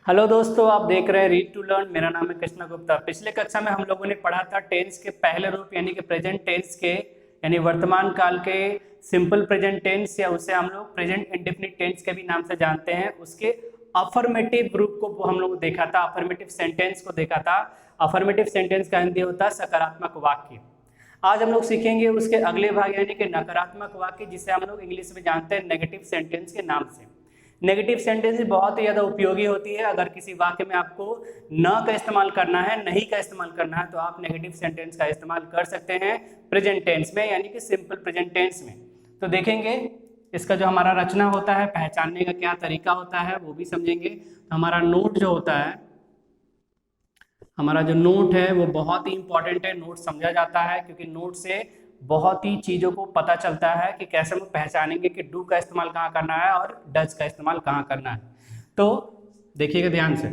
Hello दोस्तों, आप देख रहे हैं रीड टू लर्न। मेरा नाम है कृष्णा गुप्ता। पिछले कक्षा में हम लोगों ने पढ़ा था टेंस के पहले रूप यानी कि प्रेजेंट टेंस के यानी वर्तमान काल के सिंपल प्रेजेंट टेंस या उसे हम लोग प्रेजेंट इंडेफिनिट टेंस के भी नाम से जानते हैं। उसके अफर्मेटिव रूप को हम लोग देखा था, अफर्मेटिव सेंटेंस को देखा था। अफर्मेटिव सेंटेंस का हिंदी होता है सकारात्मक वाक्य। आज हम लोग सीखेंगे उसके अगले भाग यानी कि नकारात्मक वाक्य, जिसे हम लोग इंग्लिश में जानते हैं नेगेटिव सेंटेंस के नाम से। नेगेटिव सेंटेंस बहुत ही ज़्यादा उपयोगी होती है। अगर किसी वाक्य में आपको न का इस्तेमाल करना है, नहीं का इस्तेमाल करना है, तो आप नेगेटिव सेंटेंस का इस्तेमाल कर सकते हैं प्रेजेंट टेंस में यानी कि सिंपल प्रेजेंट टेंस में। तो देखेंगे इसका जो हमारा रचना होता है, पहचानने का क्या तरीका होता है वो भी समझेंगे। तो हमारा नोट जो होता है, हमारा जो नोट है वो बहुत ही इंपॉर्टेंट है। नोट समझा जाता है क्योंकि नोट से बहुत ही चीज़ों को पता चलता है कि कैसे हम पहचानेंगे कि डू का इस्तेमाल कहाँ करना है और डज का इस्तेमाल कहाँ करना है। तो देखिएगा ध्यान से,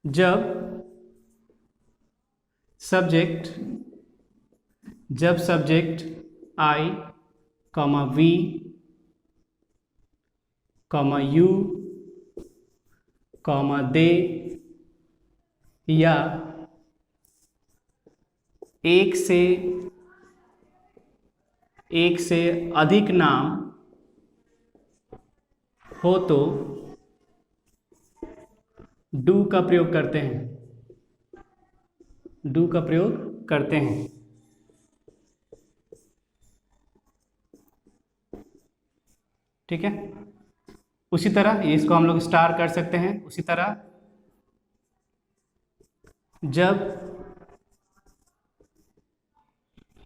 जब subject I comma we comma you comma they या एक से अधिक नाम हो तो डू का प्रयोग करते हैं। डू का प्रयोग करते हैं, ठीक है। उसी तरह इसको हम लोग स्टार कर सकते हैं। उसी तरह जब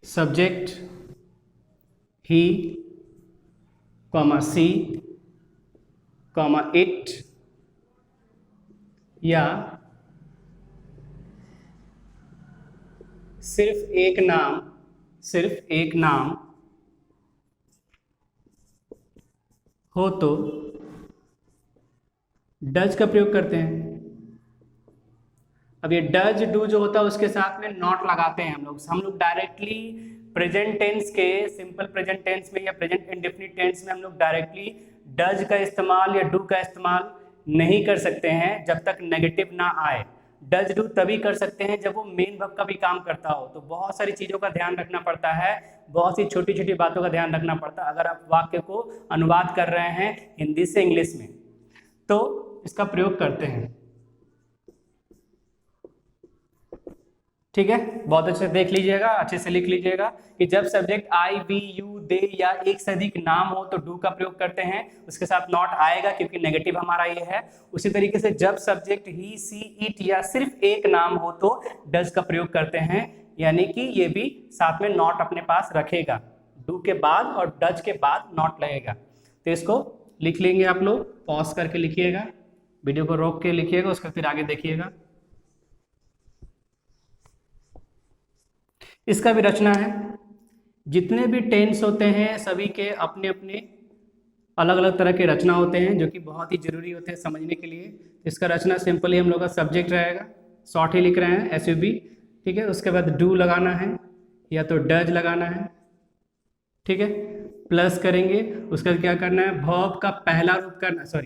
subject he comma she comma it या सिर्फ एक नाम हो तो डज का प्रयोग करते हैं। अब ये डज डू जो होता है उसके साथ में नॉट लगाते हैं हम लोग डायरेक्टली प्रेजेंट टेंस के सिंपल प्रेजेंट टेंस में या प्रेजेंट इंडेफिनिट टेंस में हम लोग डायरेक्टली डज का इस्तेमाल या डू का इस्तेमाल नहीं कर सकते हैं जब तक नेगेटिव ना आए। डज डू तभी कर सकते हैं जब वो मेन वर्ब का भी काम करता हो। तो बहुत सारी चीज़ों का ध्यान रखना पड़ता है, बहुत सी छोटी छोटी बातों का ध्यान रखना पड़ता है अगर आप वाक्य को अनुवाद कर रहे हैं हिंदी से इंग्लिश में, तो इसका प्रयोग करते हैं, ठीक है। बहुत अच्छे से देख लीजिएगा, अच्छे से लिख लीजिएगा कि जब subject I we you they या एक से अधिक नाम हो तो डू का प्रयोग करते हैं। उसके साथ नॉट आएगा क्योंकि नेगेटिव हमारा ये है। उसी तरीके से जब सब्जेक्ट ही सी इट या सिर्फ एक नाम हो तो डज का प्रयोग करते हैं, यानी कि ये भी साथ में नॉट अपने पास रखेगा। डू के बाद और डज के बाद नॉट लगेगा। तो इसको लिख लेंगे, आप लोग पॉज करके लिखिएगा, वीडियो को रोक के लिखिएगा, उसका फिर आगे देखिएगा। इसका भी रचना है। जितने भी टेंस होते हैं सभी के अपने अपने अलग अलग तरह के रचना होते हैं जो कि बहुत ही जरूरी होते हैं समझने के लिए। इसका रचना सिंपली हम लोग का सब्जेक्ट रहेगा, शॉर्ट ही लिख रहे हैं SUB, ठीक है। उसके बाद डू लगाना है या तो डज लगाना है, ठीक है। प्लस करेंगे, उसके बाद क्या करना है, वर्ब का पहला रूप करना,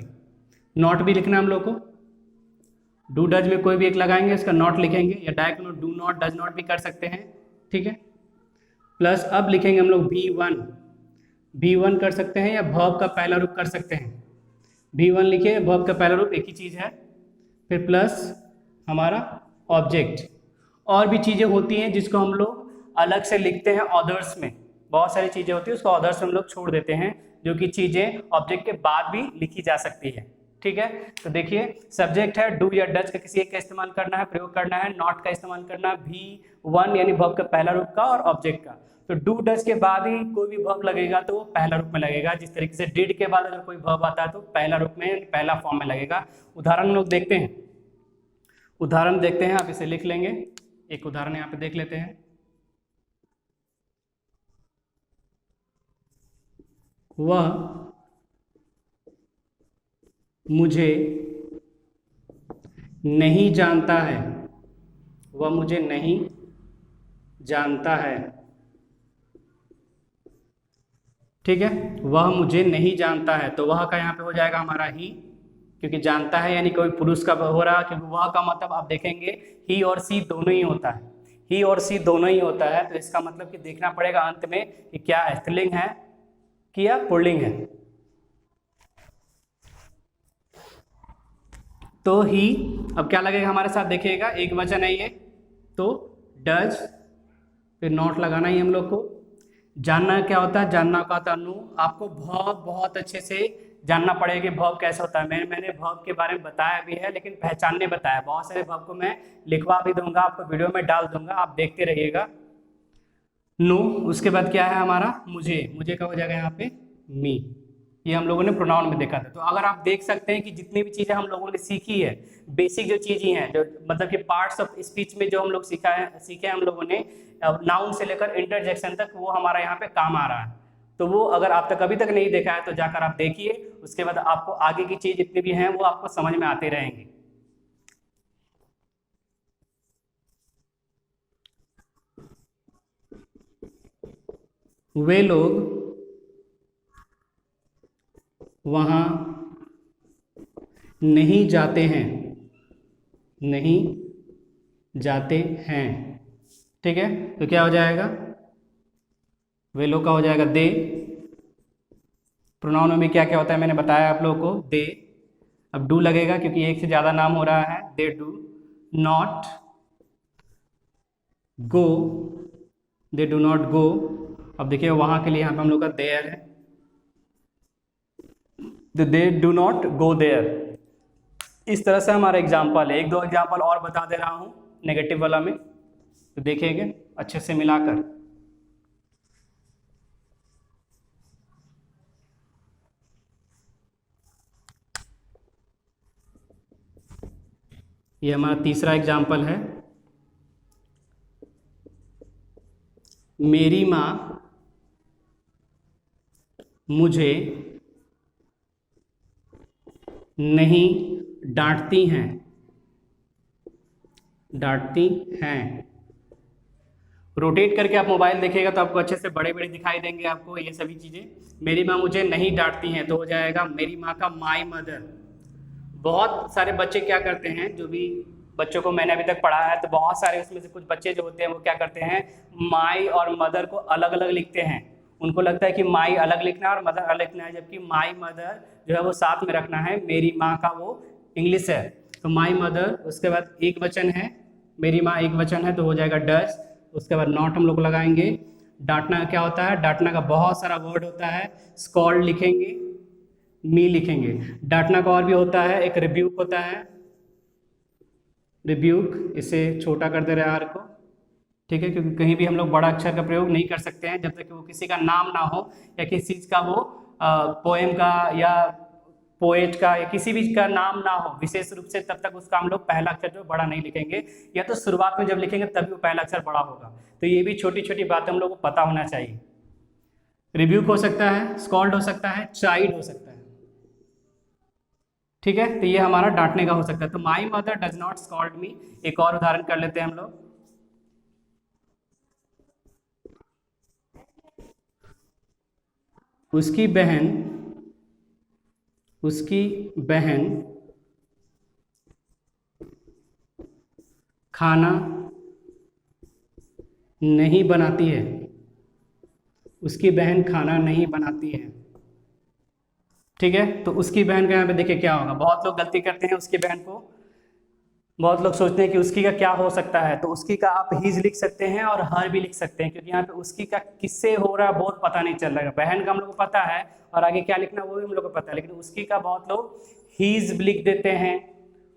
नॉट भी लिखना हम लोग को। डू डज में कोई भी एक लगाएंगे, इसका नॉट लिखेंगे या direct note do not does not भी कर सकते हैं, ठीक है। प्लस अब लिखेंगे हम लोग V1 कर सकते हैं या वर्ब का पहला रूप कर सकते हैं। V1 लिखिए, वर्ब का पहला रूप एक ही चीज़ है। फिर प्लस हमारा ऑब्जेक्ट। और भी चीज़ें होती हैं जिसको हम लोग अलग से लिखते हैं ऑदर्स में। बहुत सारी चीज़ें होती है उसको ऑदर्स में हम लोग छोड़ देते हैं, जो कि चीज़ें ऑब्जेक्ट के बाद भी लिखी जा सकती है, ठीक है। तो देखिए सब्जेक्ट है, डू या डज का किसी एक का इस्तेमाल करना है, प्रयोग करना है, नॉट का इस्तेमाल करना है, V1 यानी वर्ब का पहला रूप का और ऑब्जेक्ट का। तो डू डज के बाद ही कोई भी वर्ब लगेगा तो वो पहला रूप में लगेगा। जिस तरीके से डिड के बाद अगर कोई वर्ब आता है तो पहला रूप में पहला फॉर्म में लगेगा। उदाहरण लोग देखते हैं, आप इसे लिख लेंगे। एक उदाहरण यहाँ पे देख लेते हैं। वह मुझे नहीं जानता है, वह मुझे नहीं जानता है, ठीक है। वह मुझे नहीं जानता है, तो वह का यहाँ पे हो जाएगा हमारा ही, क्योंकि जानता है यानी कोई पुरुष का हो रहा, क्योंकि वह का मतलब आप देखेंगे ही और सी दोनों ही होता है, ही और सी दोनों ही होता है। तो इसका मतलब कि देखना पड़ेगा अंत में कि क्या स्त्रीलिंग है कि या पुल्लिंग है। तो ही अब क्या लगेगा हमारे साथ, देखिएगा एक वचन है ये, तो डज, फिर नॉट लगाना ही हम लोग को। जानना क्या होता है, जानना का तनु आपको बहुत अच्छे से जानना पड़ेगा कि verb कैसे होता है। मैंने verb के बारे में बताया भी है, लेकिन पहचानने बताया। बहुत सारे verb को मैं लिखवा भी दूंगा, आपको वीडियो में डाल दूंगा, आप देखते रहिएगा। नो, उसके बाद क्या है हमारा, मुझे का हो जाएगा यहाँ पे मी। ये हम लोगों ने प्रोनाउन में देखा था। तो अगर आप देख सकते हैं कि जितनी भी चीजें हम लोगों ने सीखी है, बेसिक जो चीजें हैं, जो मतलब कि पार्ट्स ऑफ स्पीच में जो हम लोग सीखे हैं हम लोगों ने, नाउन से लेकर इंटरजेक्शन तक, वो हमारा यहाँ पे काम आ रहा है। तो वो अगर आप तक अभी तक नहीं देखा है तो जाकर आप देखिए, उसके बाद आपको आगे की चीज जितनी भी हैं वो आपको समझ में आते रहेंगे। वे लोग वहां नहीं जाते हैं, नहीं जाते हैं, ठीक है। तो क्या हो जाएगा, वे लोग का हो जाएगा दे। प्रोनाउन में भी क्या क्या होता है मैंने बताया आप लोगों को, दे। अब डू लगेगा क्योंकि एक से ज्यादा नाम हो रहा है, they do. Not, go, they do not गो। अब देखिए वहां के लिए यहाँ पे हम लोग का देयर है, they do not go there. इस तरह से हमारा एग्जाम्पल है। एक दो एग्जाम्पल और बता दे रहा हूँ नेगेटिव वाला में, तो देखेंगे अच्छे से मिलाकर। ये हमारा तीसरा एग्जाम्पल है, मेरी माँ मुझे नहीं डांटती हैं, डांटती हैं। रोटेट करके आप मोबाइल देखिएगा तो आपको अच्छे से बड़े बड़े दिखाई देंगे आपको ये सभी चीज़ें। मेरी माँ मुझे नहीं डांटती हैं, तो हो जाएगा मेरी माँ का माई मदर। बहुत सारे बच्चे क्या करते हैं, जो भी बच्चों को मैंने अभी तक पढ़ाया है, तो बहुत सारे उसमें से कुछ बच्चे जो होते हैं वो क्या करते हैं, माई और मदर को अलग अलग लिखते हैं। उनको लगता है कि माई अलग लिखना है और मदर अलग लिखना है, जबकि माई मदर जो है वो साथ में रखना है। मेरी माँ का वो इंग्लिश है, तो माई मदर, उसके बाद एक वचन है, मेरी माँ एक वचन है, तो हो जाएगा डज। उसके बाद नॉट हम लोग लगाएंगे। डांटना क्या होता है, डांटना का बहुत सारा वर्ड होता है, स्कॉल्ड लिखेंगे, मी लिखेंगे। डांटना का और भी होता है, एक रिब्यूक होता है, रिब्यूक, इसे छोटा कर दे रहे हैं आर को, ठीक है, क्योंकि कहीं भी हम लोग बड़ा अक्षर का प्रयोग नहीं कर सकते हैं जब तक कि वो किसी का नाम ना हो, या किसी चीज़ का वो पोएम का या पोएट का या किसी भी का नाम ना हो विशेष रूप से, तब तक उसका हम लोग पहला अक्षर जो बड़ा नहीं लिखेंगे, या तो शुरुआत में जब लिखेंगे तभी वो पहला अक्षर बड़ा होगा। तो ये भी छोटी छोटी बातें हम लोग को पता होना चाहिए। रिब्यूक हो सकता है, स्कॉल्ड हो सकता है, चाइल्ड हो सकता है, ठीक है। तो ये हमारा डांटने का हो सकता है। तो my mother does not scold me. एक और उदाहरण कर लेते हैं हम लोग, उसकी बहन खाना नहीं बनाती है, उसकी बहन खाना नहीं बनाती है, ठीक है। तो उसकी बहन का यहाँ पे देखिए क्या होगा, बहुत लोग गलती करते हैं उसकी बहन को, बहुत लोग सोचते हैं कि उसकी का क्या हो सकता है, तो उसकी का आप हीज लिख सकते हैं और हर भी लिख सकते हैं, क्योंकि यहाँ पे उसकी का किससे हो रहा है बहुत पता नहीं चल रहा है। बहन का हम लोग को पता है और आगे क्या लिखना वो भी हम लोग को पता है, लेकिन उसकी का बहुत लोग हीज लिख देते हैं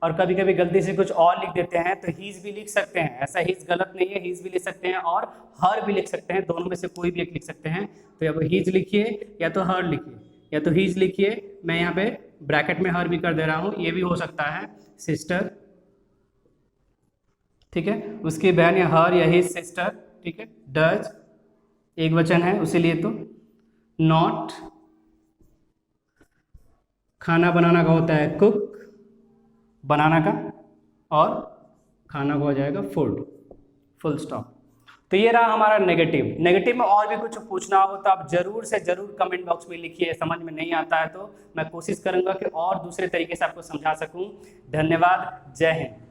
और कभी कभी गलती से कुछ और लिख देते हैं। तो हीज भी लिख सकते हैं, ऐसा हीज गलत नहीं है, हीज भी लिख सकते हैं और हर भी लिख सकते हैं, दोनों में से कोई भी एक लिख सकते हैं। तो या तो हीज लिखिए या तो हर लिखिए, या तो हीज लिखिए, मैं यहाँ पे ब्रैकेट में हर भी कर दे रहा हूँ, ये भी हो सकता है सिस्टर, ठीक है। उसकी बहन या हर या हिज सिस्टर, ठीक है। डज एक वचन है उसीलिए, तो नॉट खाना बनाना का होता है कुक, बनाना का, और खाना का हो जाएगा फूड, फुल स्टॉप। तो ये रहा हमारा नेगेटिव। नेगेटिव में और भी कुछ पूछना हो तो आप जरूर से जरूर कमेंट बॉक्स में लिखिए, समझ में नहीं आता है तो मैं कोशिश करूंगा कि और दूसरे तरीके से आपको समझा सकूं। धन्यवाद, जय हिंद।